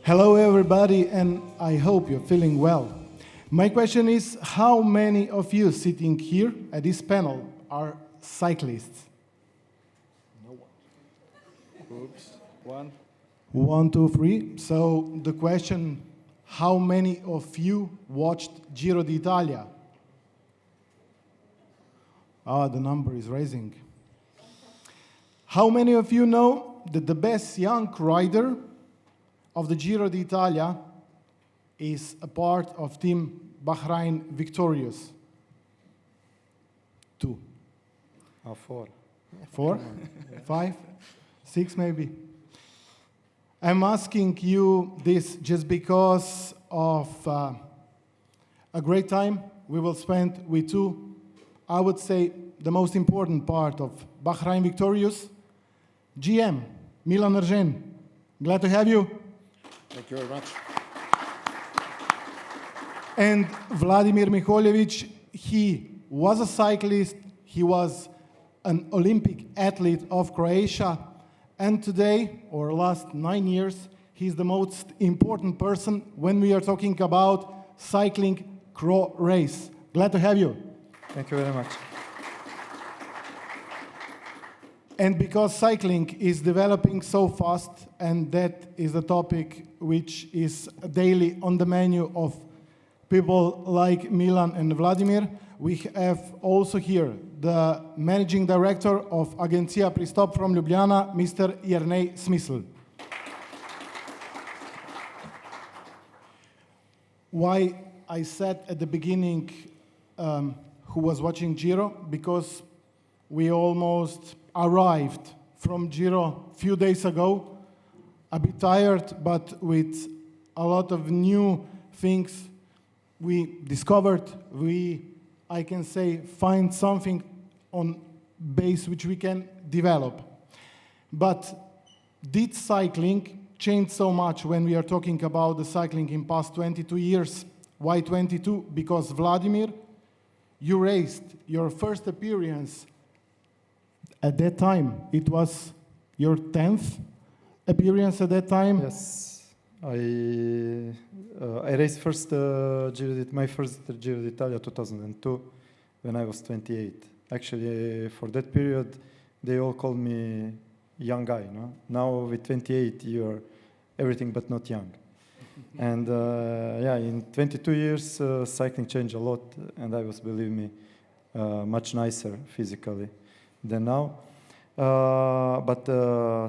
Hello, everybody, and I hope you're feeling well. My question is, how many of you sitting here at this panel are cyclists? No one. Oops. One. 1, 2, 3. So the question, how many of you watched Giro d'Italia? The number is rising. How many of you know that the best young rider of the Giro d'Italia is a part of Team Bahrain Victorious? 2. 4. 4? 5? 6 maybe? I'm asking you this just because of a great time we will spend with two, I would say, the most important part of Bahrain Victorious, GM, Milan Eržen. Glad to have you. Thank you very much. And Vladimir Miholjevic, he was a cyclist, he was an Olympic athlete of Croatia, and today, or last 9 years, he's the most important person when we are talking about cycling Cro race. Glad to have you. Thank you very much. And because cycling is developing so fast, and that is a topic which is daily on the menu of people like Milan and Vladimir, we have also here the managing director of Agencija Pristop from Ljubljana, Mr. Jernej Smisl. Why I said at the beginning who was watching Giro? Because we almost arrived from Giro a few days ago, a bit tired, but with a lot of new things we discovered. I can say, find something on base which we can develop. But did cycling change so much when we are talking about the cycling in past 22 years? Why 22? Because Vladimir, you raised your first appearance at that time. It was your 10th appearance at that time? Yes. I raced my first Giro d'Italia 2002 when I was 28. Actually, for that period, they all called me young guy. No? Now with 28, you're everything but not young. And in 22 years, cycling changed a lot, and I was, believe me, much nicer physically than now. But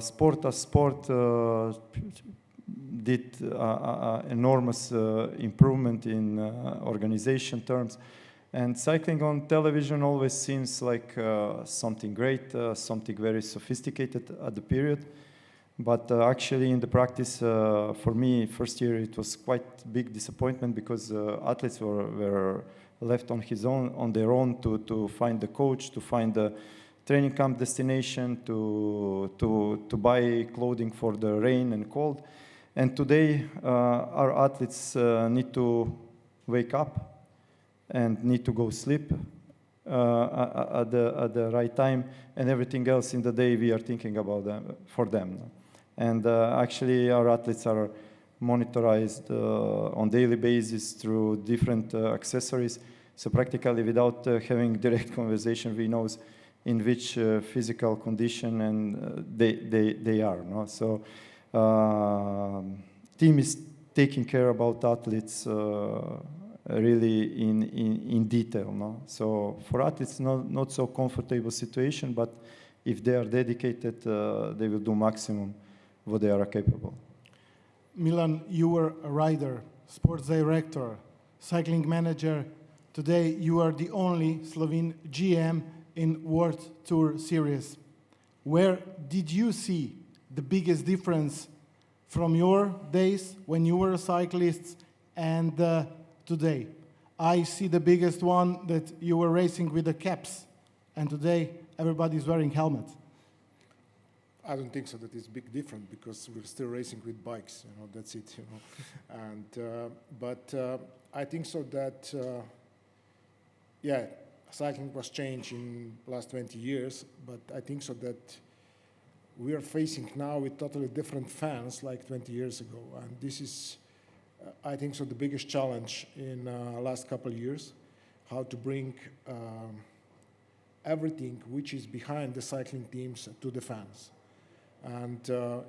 sport as sport did enormous improvement in organization terms. And cycling on television always seems like something great, something very sophisticated at the period. But actually in the practice, for me, first year, it was quite big disappointment because athletes were left on their own to find the coach, to find the training camp destination, to buy clothing for the rain and cold. And today, our athletes need to wake up and need to go sleep at the right time, and everything else in the day we are thinking about for them. And actually, our athletes are monitored on daily basis through different accessories. So practically, without having direct conversation, we know in which physical condition and they are. No? So team is taking care about athletes really in detail. No? So for athletes, not so comfortable situation, but if they are dedicated, they will do maximum what they are capable. Milan, you were a rider, sports director, cycling manager. Today, you are the only Slovene GM in World Tour Series. Where did you see the biggest difference from your days when you were a cyclist and today? I see the biggest one that you were racing with the caps, and today everybody's wearing helmets. I don't think so that it's big different because we're still racing with bikes, that's it, And, but I think so that, cycling was changed in last 20 years, but I think so that we are facing now with totally different fans like 20 years ago. And this is, I think, so the biggest challenge in last couple of years, how to bring everything which is behind the cycling teams to the fans. And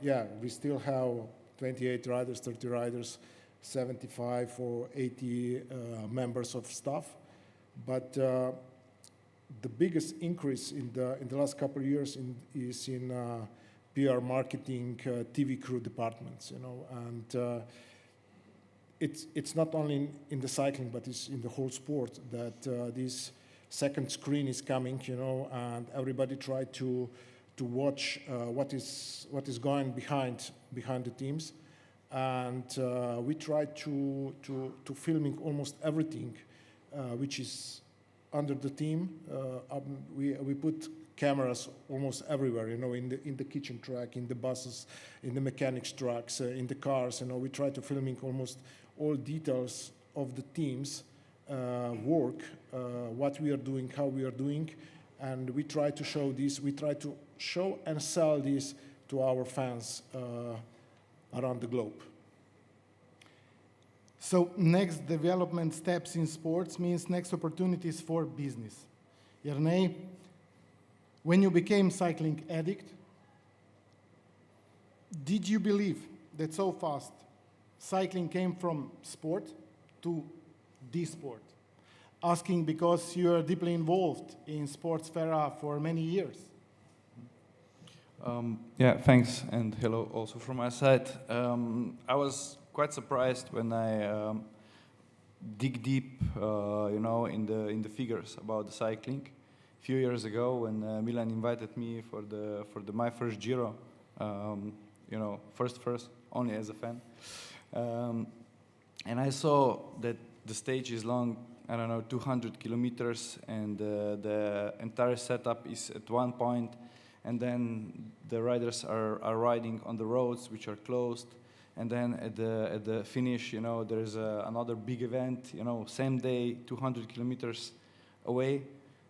yeah, we still have 28 riders, 30 riders, 75 or 80 members of staff. But the biggest increase in the last couple of years is in PR, marketing, TV crew departments, you know, and it's not only in the cycling, but it's in the whole sport that this second screen is coming, you know, and everybody try to watch what is going behind the teams, and we try to filming almost everything which is under the team. We put cameras almost everywhere, you know, in the kitchen track, in the buses, in the mechanics trucks, in the cars. You know, we try to filming almost all details of the team's work, what we are doing, how we are doing, and we try to show this. We try to show and sell this to our fans around the globe. So next development steps in sports means next opportunities for business. Jernej, when you became cycling addict, did you believe that so fast cycling came from sport to this sport? Asking because you are deeply involved in sports fera for many years. Yeah, thanks, and hello also from my side. I was quite surprised when I dig deep, you know, in the figures about the cycling. A few years ago, when Milan invited me for my first Giro, you know, first, only as a fan, and I saw that the stage is long, I don't know, 200 kilometers, and the entire setup is at one point, and then the riders are riding on the roads which are closed, and then at the finish, you know, there is another big event, you know, same day, 200 kilometers away.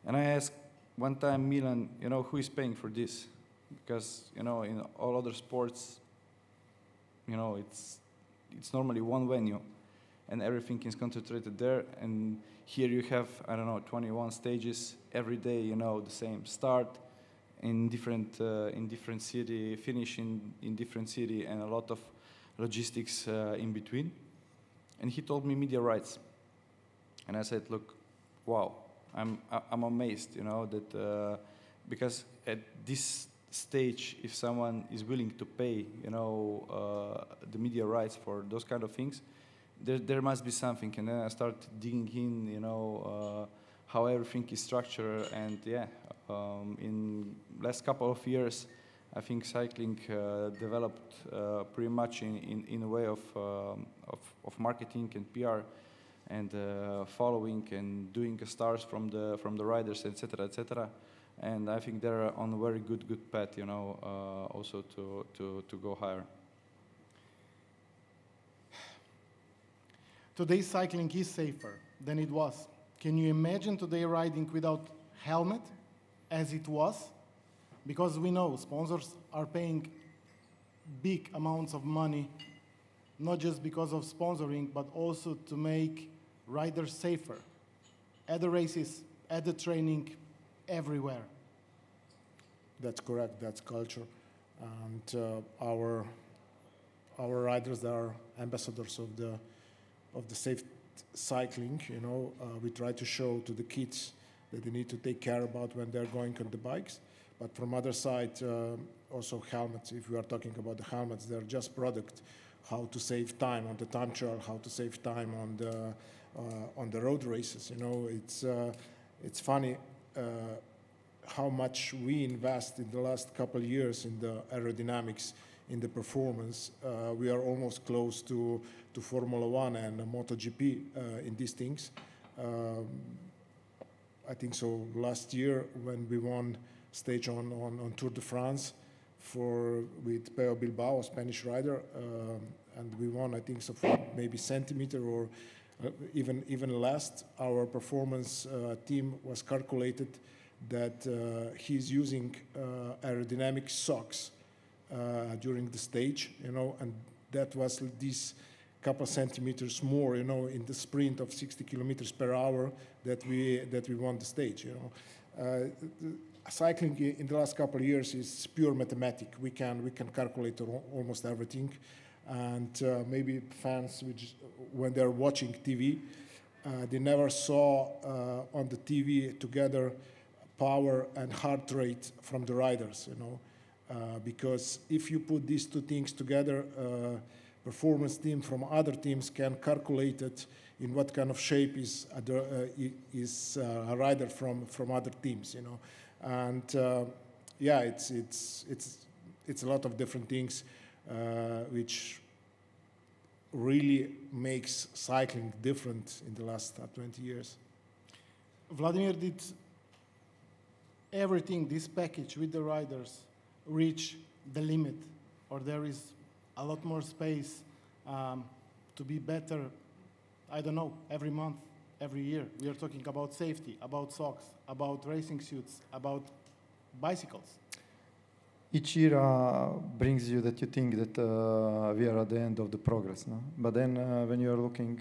And I asked one time Milan, you know, who is paying for this? Because, you know, in all other sports, you know, it's normally one venue, and everything is concentrated there. And here you have, I don't know, 21 stages every day, you know, the same start in different city, finish in different city, and a lot of logistics in between. And he told me media rights, and I said, look, wow, I'm amazed, you know, that because at this stage, if someone is willing to pay, you know, the media rights for those kind of things, there must be something. And then I start digging in, you know, how everything is structured, and yeah, in last couple of years, I think cycling developed pretty much in a way of marketing and PR, and following and doing stars from the riders, etc., etc. And I think they're on a very good path, you know, also to go higher. Today cycling is safer than it was. Can you imagine today riding without helmet as it was? Because we know sponsors are paying big amounts of money, not just because of sponsoring, but also to make riders safer at the races, at the training, everywhere. That's correct. That's culture, and our riders are ambassadors of the safe cycling. You know, we try to show to the kids that they need to take care about when they're going on the bikes. But from other side, also helmets. If we are talking about the helmets, they're just product. How to save time on the time trial, how to save time on the road races. You know, it's funny how much we invest in the last couple of years in the aerodynamics, in the performance. We are almost close to Formula One and MotoGP in these things. I think so. Last year, when we won stage on Tour de France with Peo Bilbao, a Spanish rider, and we won, I think so, for maybe centimeter or even less. Our performance team was calculated that he's using aerodynamic socks during the stage, and that was this couple centimeters more, in the sprint of 60 kilometers per hour that we won the stage. Cycling in the last couple of years is pure mathematics. We can calculate almost everything, and maybe fans, when they're watching TV, they never saw on the TV together power and heart rate from the riders. Because if you put these two things together, performance team from other teams can calculate it in what kind of shape is a rider from other teams, and it's a lot of different things which really makes cycling different in the last 20 years. Vladimir, did everything, this package with the riders, reach the limit, or there is a lot more space to be better, I don't know, every month, every year? We are talking about safety, about socks, about racing suits, about bicycles. Each year brings you that you think that we are at the end of the progress, no? But then when you are looking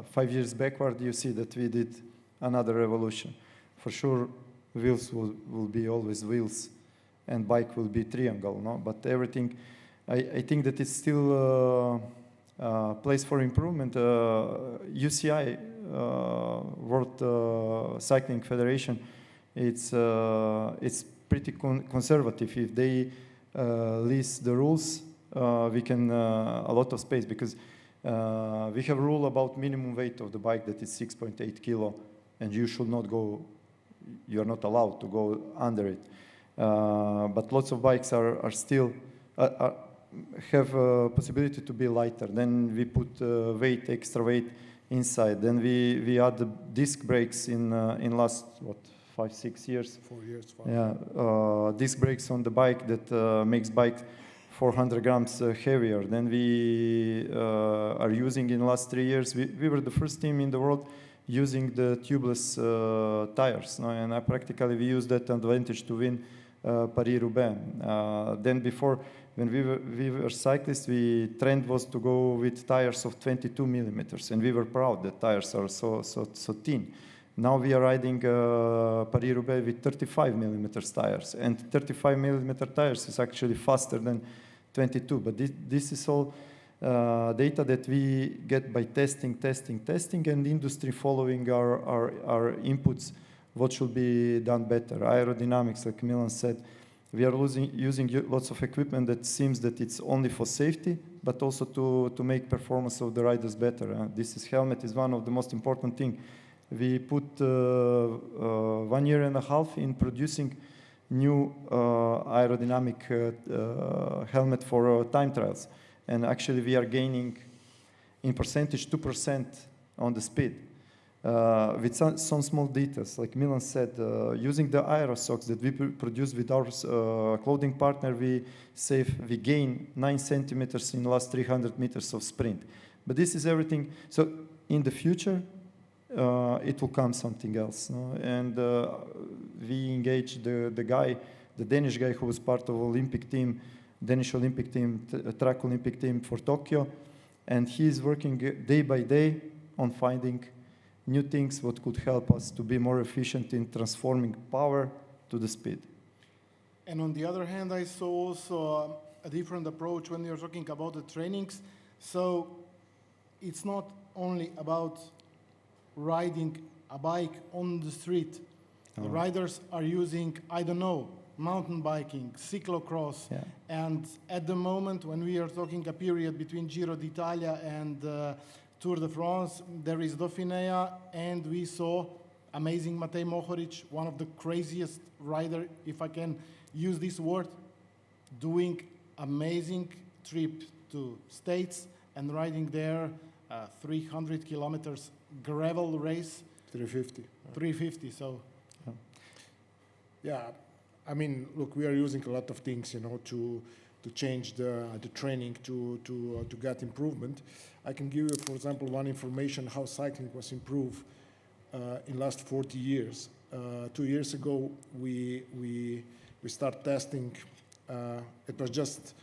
5 years backward, you see that we did another revolution. For sure, wheels will be always wheels, and bike will be triangle, no? But everything, I think that it's still place for improvement. UCI, World Cycling Federation, it's pretty conservative. If they list the rules, we can a lot of space, because we have rule about minimum weight of the bike that is 6.8 kilo, and you should not go, you are not allowed to go under it. But lots of bikes are still have a possibility to be lighter. Then we put extra weight inside. Then we add the disc brakes in last 5-6 years. 4 years. 5 Yeah, disc brakes on the bike that makes bike 400 grams heavier. Then we are using in the last 3 years. We were the first team in the world using the tubeless tires, no? And practically we used that advantage to win Paris-Roubaix. Then before, when we were cyclists, trend was to go with tires of 22 millimeters, and we were proud that tires are so thin. Now we are riding Paris-Roubaix with 35 millimeters tires, and 35 millimeter tires is actually faster than 22. But this is all data that we get by testing, and industry following our inputs, what should be done better. Aerodynamics, like Milan said, we are using lots of equipment that seems that it's only for safety, but also to make performance of the riders better. Helmet is one of the most important thing. We put 1.5 years in producing new aerodynamic helmet for time trials. And actually we are gaining in percentage 2% on the speed. With some small details, like Milan said, using the aero socks that we produce with our clothing partner, we gain 9 centimeters in the last 300 meters of sprint. But this is everything. So in the future, it will come something else, no? And we engaged the Danish guy who was part of Danish Olympic team, track Olympic team for Tokyo, and he is working day by day on finding new things what could help us to be more efficient in transforming power to the speed. And on the other hand, I saw also a different approach when you're talking about the trainings. So it's not only about riding a bike on the street. The riders are using, I don't know, mountain biking, cyclocross. Yeah. And at the moment, when we are talking a period between Giro d'Italia and Tour de France, there is Dauphiné, and we saw amazing Matej Mohoric, one of the craziest rider, if I can use this word, doing amazing trip to States and riding there 300 kilometers gravel race. 350. 350, so. Yeah, I mean, look, we are using a lot of things, to change the training to get improvement. I can give you, for example, one information how cycling was improved in last 40 years. 2 years ago, we start testing it was just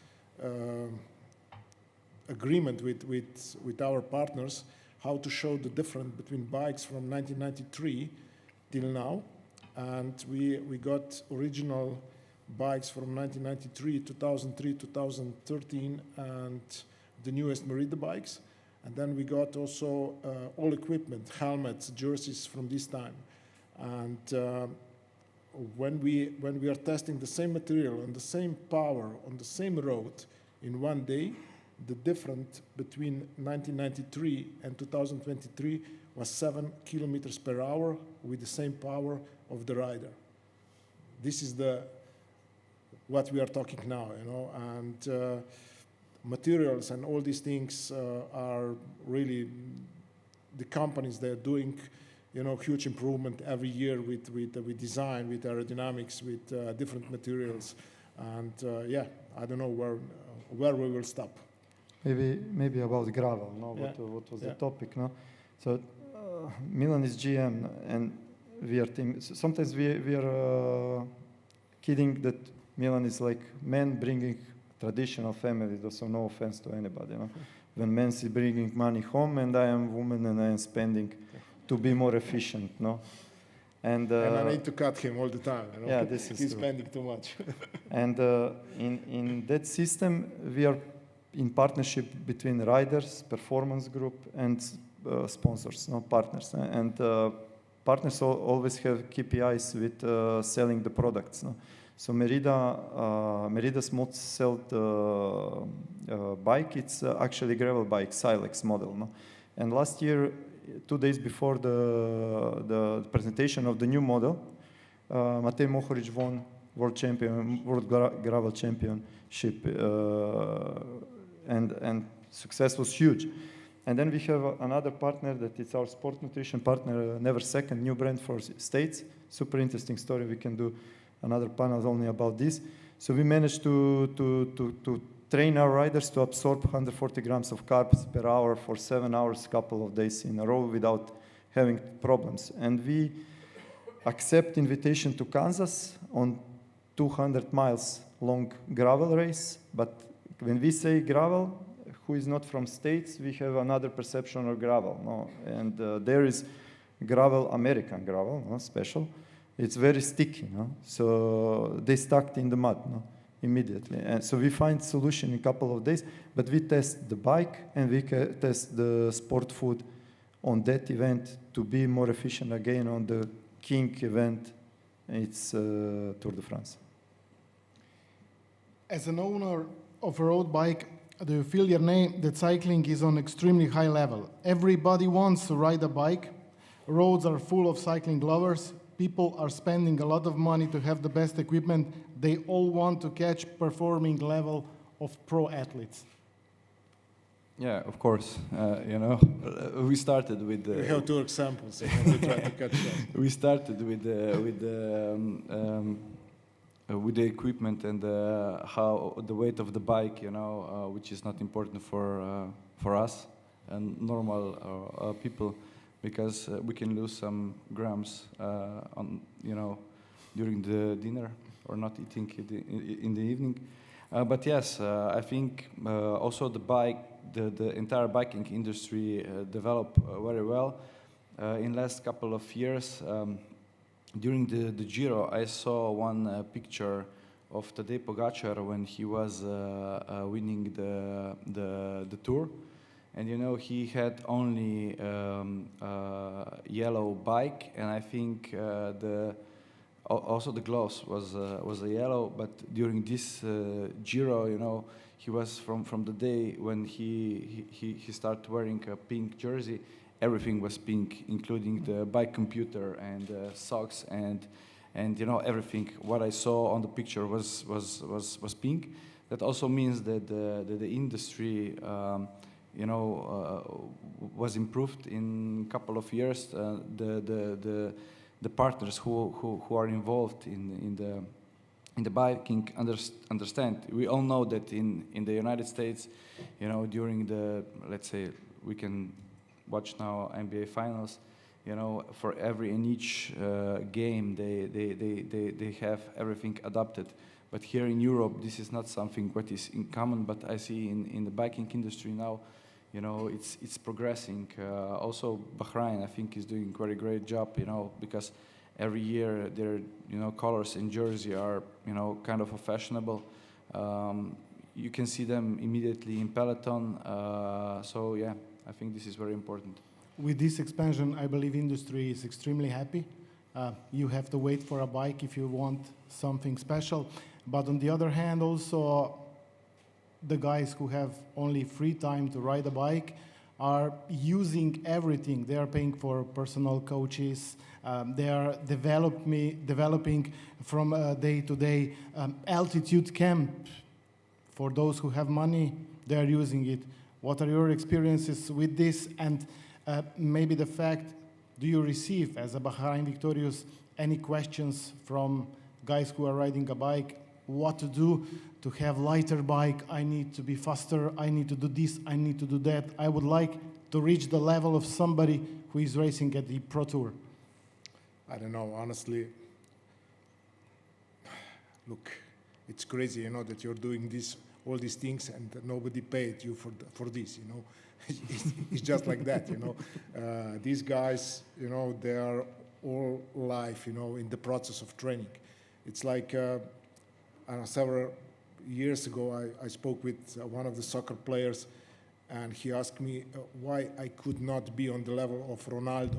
agreement with our partners how to show the difference between bikes from 1993 till now. And we got original bikes from 1993, 2003, 2013, and the newest Merida bikes. And then we got also all equipment, helmets, jerseys from this time. And when we are testing the same material and the same power on the same road in one day, the difference between 1993 and 2023 was 7 kilometers per hour with the same power of the rider. This is what we are talking now, you know, and materials and all these things are really the companies. They're doing, you know, huge improvement every year with design, with aerodynamics, with different materials, and yeah, I don't know where we will stop. Maybe about gravel, no? Yeah. What was Yeah. the topic, no? So Milan is GM, and we are team. Sometimes we are kidding that Milan is like men bringing traditional family. So no offense to anybody, no? When men is bringing money home, and I am woman, and I am spending to be more efficient, no? And I need to cut him all the time. You know? Yeah, this is he's true. spending too much. And in that system, we are in partnership between riders, performance group, and sponsors, no, partners. And partners always have KPIs with selling the products. No? So Merida's most sold bike, it's actually gravel bike, Silex model. No? And last year, 2 days before the presentation of the new model, Matej Mohoric won World Gravel Championship, and success was huge. And then we have another partner that is our sport nutrition partner, Never Second, new brand for States. Super interesting story. We can do another panel only about this. So we managed to train our riders to absorb 140 grams of carbs per hour for 7 hours, couple of days in a row without having problems. And we accept invitation to Kansas on 200 miles long gravel race. But when we say gravel, who is not from States, we have another perception of gravel. No? And there is gravel, American gravel, no? Special. It's very sticky, no? So they stuck in the mud, no? Immediately. And so we find solution in a couple of days, but we test the bike and we test the sport food on that event to be more efficient again on the king event. It's Tour de France. As an owner of a road bike, do you feel, Jerne, that cycling is on extremely high level? Everybody wants to ride a bike. Roads are full of cycling lovers. People are spending a lot of money to have the best equipment. They all want to catch performing level of pro athletes. Yeah, of course. You know, we started with We have 2 examples. So we try to catch that. we started with the equipment and how the weight of the bike, you know, which is not important for us and normal people, because we can lose some grams on, you know, during the dinner or not eating in the evening. But yes, I think also the entire biking industry developed very well in last couple of years. During the Giro, I saw one picture of Tadej Pogačar when he was winning the Tour. And you know, he had only yellow bike, and I think also the gloves was a yellow. But during this Giro, you know, he was from the day when he started wearing a pink jersey. Everything was pink, including the bike computer and socks and you know, everything. What I saw on the picture was pink. That also means that the industry. You know, was improved in a couple of years. The partners who are involved in the biking understand. We all know that in the United States, you know, during the, let's say, we can watch now NBA finals. You know, for every and each game, they have everything adapted. But here in Europe, this is not something what is in common. But I see in the biking industry now, you know, it's progressing. Also, Bahrain, I think, is doing very great job, you know, because every year their, you know, colors in jersey are, you know, kind of fashionable. You can see them immediately in peloton. So yeah, I think this is very important. With this expansion, I believe industry is extremely happy. You have to wait for a bike if you want something special. But on the other hand, also the guys who have only free time to ride a bike are using everything. They are paying for personal coaches. They are developing from day to day altitude camp. For those who have money, they are using it. What are your experiences with this? And maybe the fact, do you receive, as a Bahrain Victorious, any questions from guys who are riding a bike? What to do to have lighter bike? I need to be faster. I need to do this. I need to do that. I would like to reach the level of somebody who is racing at the Pro Tour. I don't know, honestly. Look, it's crazy, you know, that you're doing this, all these things, and nobody paid you for this, you know. It's just like that, you know. These guys, you know, they are all life, you know, in the process of training. It's like several years ago, I spoke with one of the soccer players, and he asked me why I could not be on the level of Ronaldo,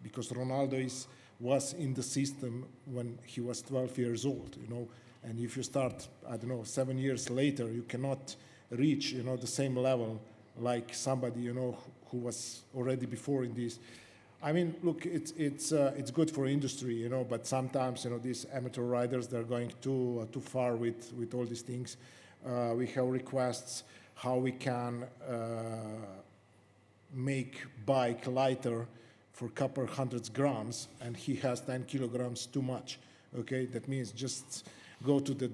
because Ronaldo was in the system when he was 12 years old, you know. And if you start, I don't know, 7 years later, you cannot reach, you know, the same level like somebody, you know, who was already before in this. I mean, look, it's good for industry, you know, but sometimes, you know, these amateur riders, they're going too far with all these things. We have requests how we can make bike lighter for a couple hundreds grams, and he has 10 kilograms too much. Okay, that means just go to the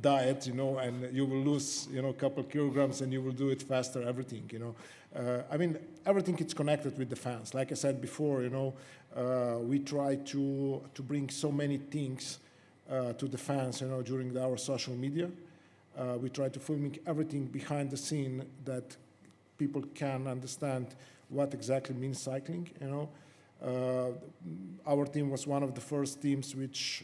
diet, you know, and you will lose, you know, a couple kilograms, and you will do it faster. Everything, you know. I mean, everything is connected with the fans. Like I said before, you know, we try to bring so many things to the fans, you know, during our social media. We try to film everything behind the scene that people can understand what exactly means cycling, you know. Our team was one of the first teams which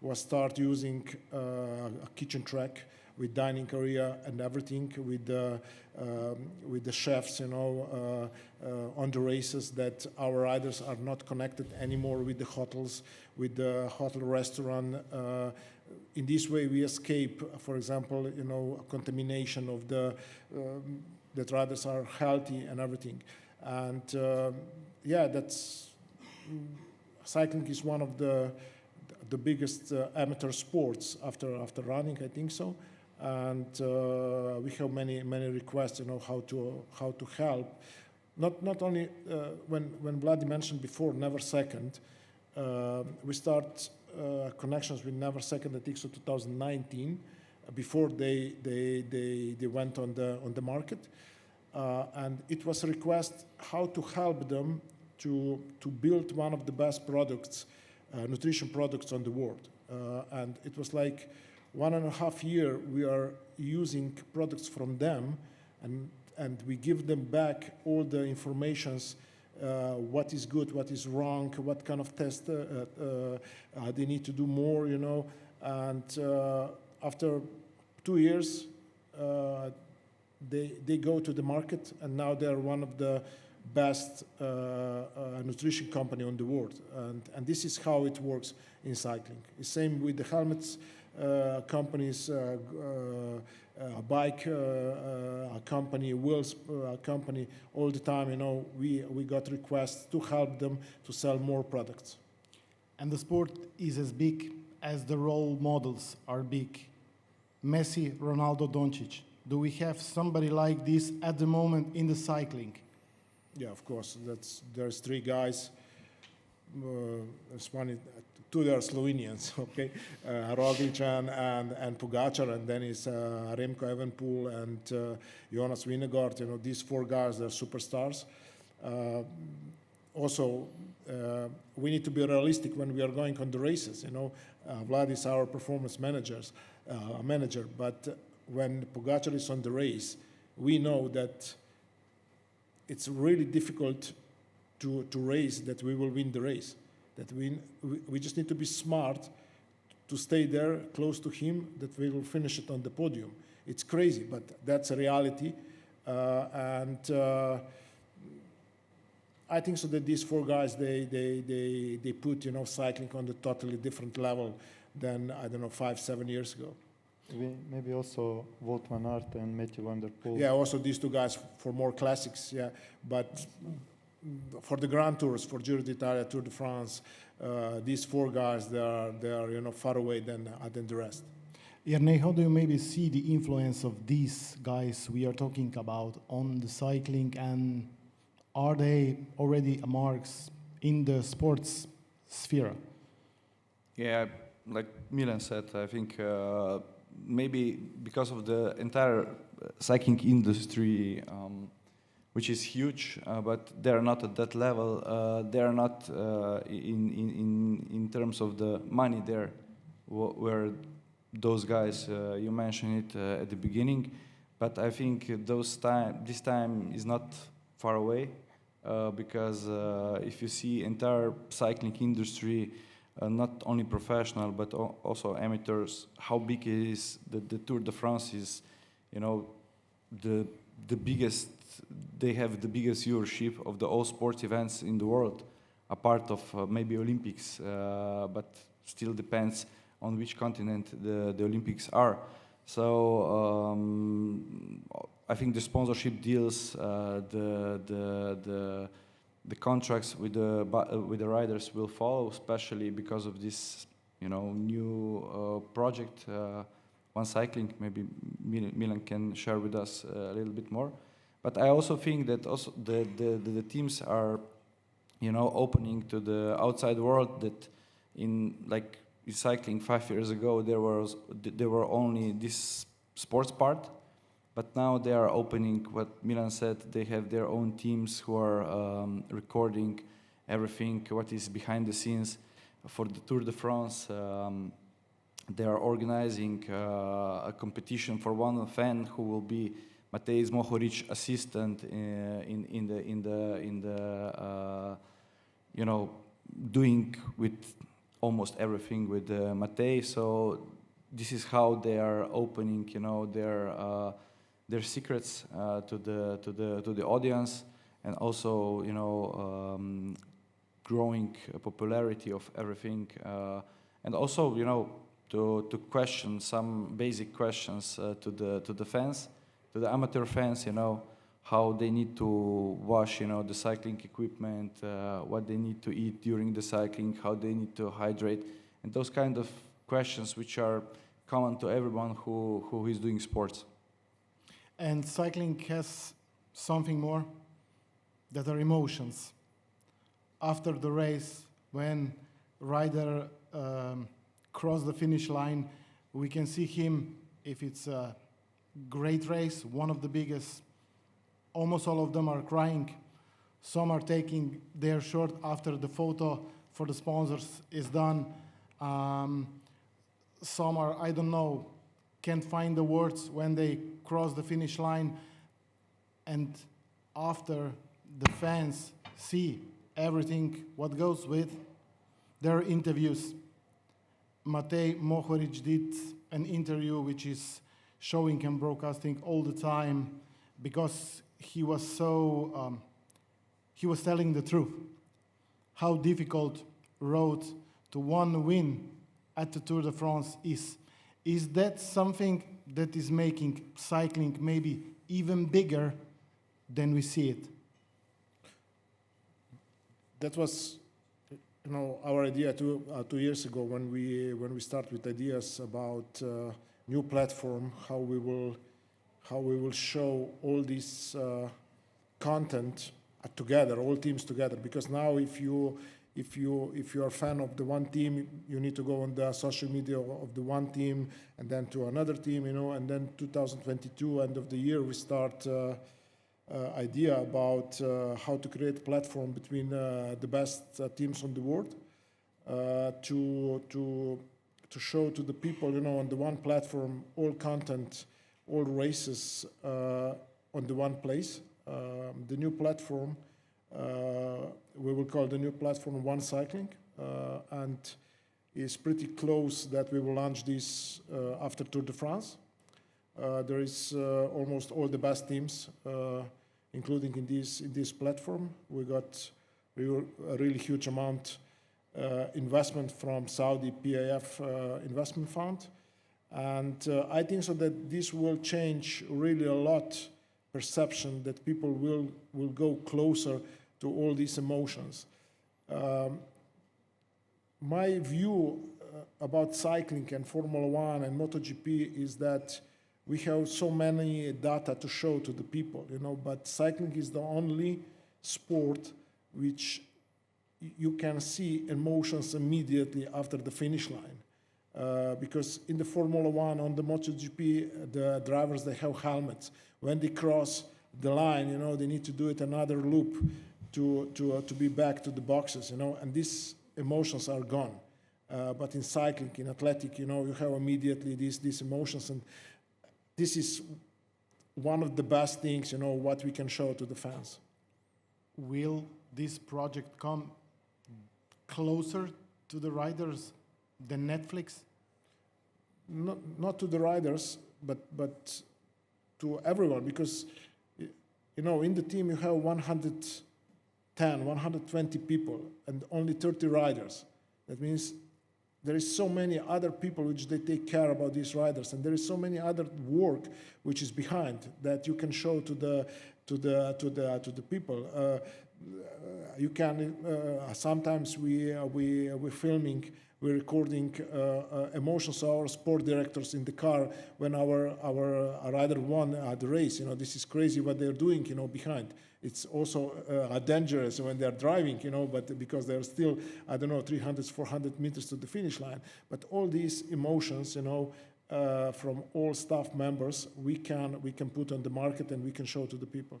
was start using a kitchen track with dining area and everything, with the chefs, you know, on the races, that our riders are not connected anymore with the hotels, with the hotel restaurant. In this way, we escape, for example, you know, contamination of that riders are healthy and everything. And yeah, that's cycling is one of the biggest amateur sports after running, I think so. And we have many requests, you know, how to help. Not only when Vladi mentioned before Never Second, we start connections with Never Second at IXO 2019 before they went on the market, and it was a request how to help them to build one of the best products, nutrition products on the world, and it was like 1.5 years we are using products from them, and we give them back all the informations, what is good, what is wrong, what kind of test they need to do more, you know. And after 2 years, they go to the market, and now they're one of the best nutrition company on the world. And this is how it works in cycling. The same with the helmets companies, bike company, wheels company, all the time, you know, we got requests to help them to sell more products. And the sport is as big as the role models are big. Messi, Ronaldo, Doncic. Do we have somebody like this at the moment in the cycling? Yeah, of course. There's 3 guys. There's one, 2 they are Slovenians, okay? Roglic and Pogačar, and then it's Remco Evenepoel and Jonas Vingegaard. You know, these 4 guys are superstars. also, we need to be realistic when we are going on the races. You know, Vlad is our performance manager, but when Pogacar is on the race, we know that it's really difficult to race that we will win the race. That we just need to be smart to stay there close to him, that we will finish it on the podium. It's crazy, but that's a reality. I think so that these four guys, they put, you know, cycling on the totally different level than, I don't know, 5-7 years ago. Maybe also Wout van Aert and Mathieu van der Poel. Yeah, also these two guys for more classics, yeah. But for the Grand Tours, for Giro d'Italia, Tour de France, these four guys, they are you know, far away than the rest. Erne, how do you maybe see the influence of these guys we are talking about on the cycling, and are they already marks in the sports sphere? Yeah, like Milan said, I think maybe because of the entire cycling industry, which is huge, but they're not at that level. They're not in terms of the money there, where those guys you mentioned it at the beginning. But I think this time is not far away, because if you see entire cycling industry, not only professional but also amateurs, how big it is. The Tour de France is, you know, the biggest. They have the biggest viewership of the all sports events in the world, apart of maybe Olympics, but still depends on which continent the Olympics are. So I think the sponsorship deals, the contracts with the riders will follow, especially because of this, you know, new project, One Cycling. Maybe Milan can share with us a little bit more. But I also think that also the teams are, you know, opening to the outside world. That in like cycling 5 years ago there were only this sports part. But now they are opening, what Milan said, they have their own teams who are recording everything, what is behind the scenes. For the Tour de France, they are organizing a competition for one fan who will be Matej Mohoric assistant in the you know, doing with almost everything with Matej. So this is how they are opening, you know, their secrets to the audience, and also, you know, growing popularity of everything, and also, you know, to question some basic questions to the fans, to the amateur fans, you know, how they need to wash, you know, the cycling equipment, what they need to eat during the cycling, how they need to hydrate, and those kind of questions which are common to everyone who is doing sports. And cycling has something more, that are emotions. After the race, when rider cross the finish line, we can see him, if it's a great race, one of the biggest, almost all of them are crying. Some are taking their shirt after the photo for the sponsors is done. Some are, I don't know, can't find the words when they cross the finish line, and after the fans see everything what goes with their interviews. Matej Mohoric did an interview which is showing and broadcasting all the time, because he was so he was telling the truth, how difficult road to one win at the Tour de France is. Is that something that is making cycling maybe even bigger than we see it? That was, you know, our idea 2 years ago when we start with ideas about new platform, how we will show all this content together, all teams together. Because now, if you are a fan of the one team, you need to go on the social media of the one team, and then to another team, you know. And then 2022, end of the year, we start idea about how to create a platform between the best teams on the world to show to the people, on the one platform, all content, all races on the one place. The new platform, we will call the new platform One Cycling, and is pretty close that we will launch this after Tour de France. There is almost all the best teams, including in this platform. We got a really huge amount investment from Saudi PAF investment fund. And I think so that this will change really a lot perception, that people will go closer to all these emotions. My view about cycling and Formula One and MotoGP is that we have so many data to show to the people, but cycling is the only sport which you can see emotions immediately after the finish line. Because in the Formula One, on the MotoGP, the drivers, they have helmets. When they cross the line, they need to do it another loop to be back to the boxes, and these emotions are gone. But in cycling, in athletic, you have immediately these emotions, and this is one of the best things, what we can show to the fans. Will this project come closer to the riders than Netflix? Not to the riders, but to everyone, because in the team you have 110, 120 people and only 30 riders. That means there is so many other people which they take care about these riders, and there is so many other work which is behind that you can show to the people. You can sometimes we're filming, we're recording emotions of our sport directors in the car when our rider won the race. This is crazy what they're doing, behind. It's also dangerous when they're driving, but because they're still, 300, 400 meters to the finish line. But all these emotions, from all staff members, we can put on the market and we can show to the people.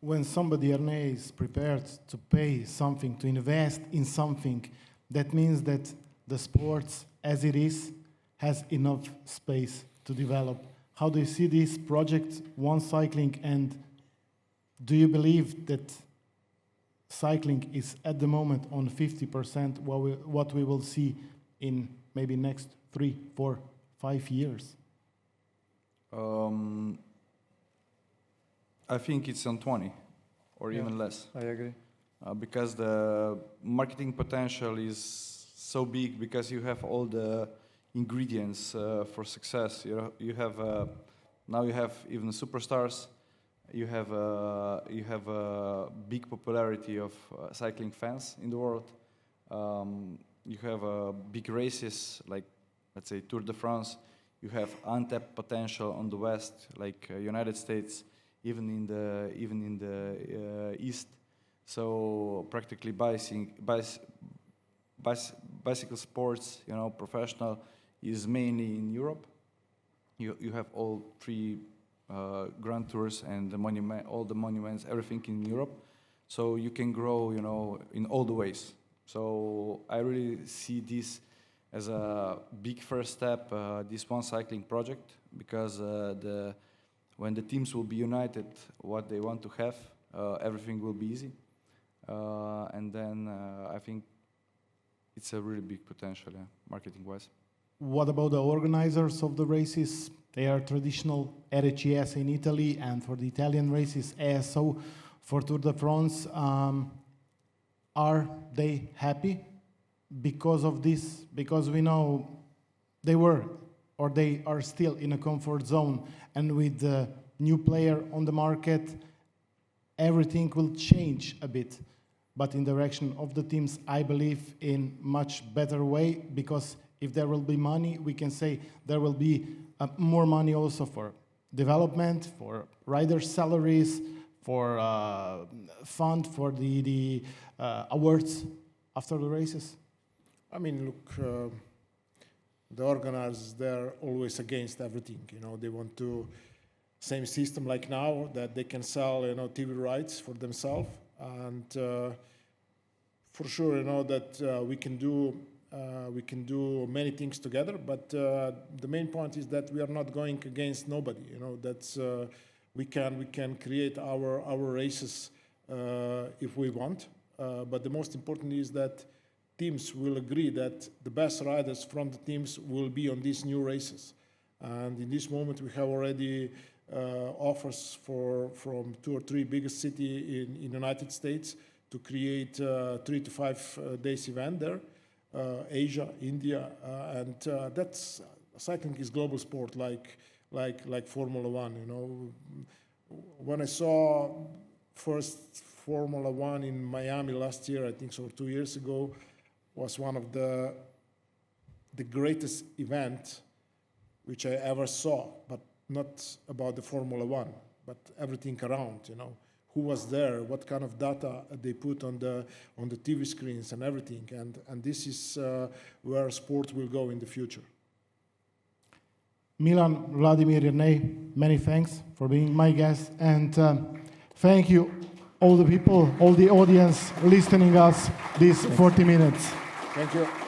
When somebody, Erne, is prepared to pay something, to invest in something, that means that the sports as it is has enough space to develop. How do you see this project, One Cycling, and do you believe that cycling is at the moment on 50% what we will see in maybe next 3, 4, 5 years? I think it's on 20 or even less. I agree. Because the marketing potential is so big, because you have all the ingredients for success. You have now you have even superstars. You have a big popularity of cycling fans in the world. You have big races like, let's say, Tour de France. You have untapped potential on the West, like United States, even in the East. So practically bicycle sports, professional, is mainly in Europe. You have all 3 Grand Tours and all the monuments, everything in Europe. So you can grow, in all the ways. So I really see this as a big first step, this One Cycling project, because when the teams will be united, what they want to have, everything will be easy. And then I think it's a really big potential, marketing-wise. What about the organizers of the races? They are traditional RCS in Italy, and for the Italian races, ASO. For Tour de France, are they happy because of this? Because we know they are still in a comfort zone, and with the new player on the market, everything will change a bit. But in direction of the teams, I believe in much better way, because if there will be money, we can say there will be more money also for development, for rider salaries, for fund for the awards after the races. I mean, look, the organizers, they're always against everything. They want to same system like now, that they can sell, TV rights for themselves. And for sure, that we can do many things together. But the main point is that we are not going against nobody. That's we can create our races if we want. But the most important is that teams will agree that the best riders from the teams will be on these new races. And in this moment, we have already offers from 2 or 3 biggest cities in United States to create 3 to 5 days event there, Asia, India, and that's cycling is global sport like Formula One. When I saw first Formula One in Miami last year, I think so 2 years ago, was one of the greatest event which I ever saw, but not about the Formula One, but everything around, who was there, what kind of data they put on the TV screens and everything, and this is where sport will go in the future. Milan, Vladimir, Renee, many thanks for being my guest, and thank you all the people, all the audience listening us these 40 minutes. Thank you.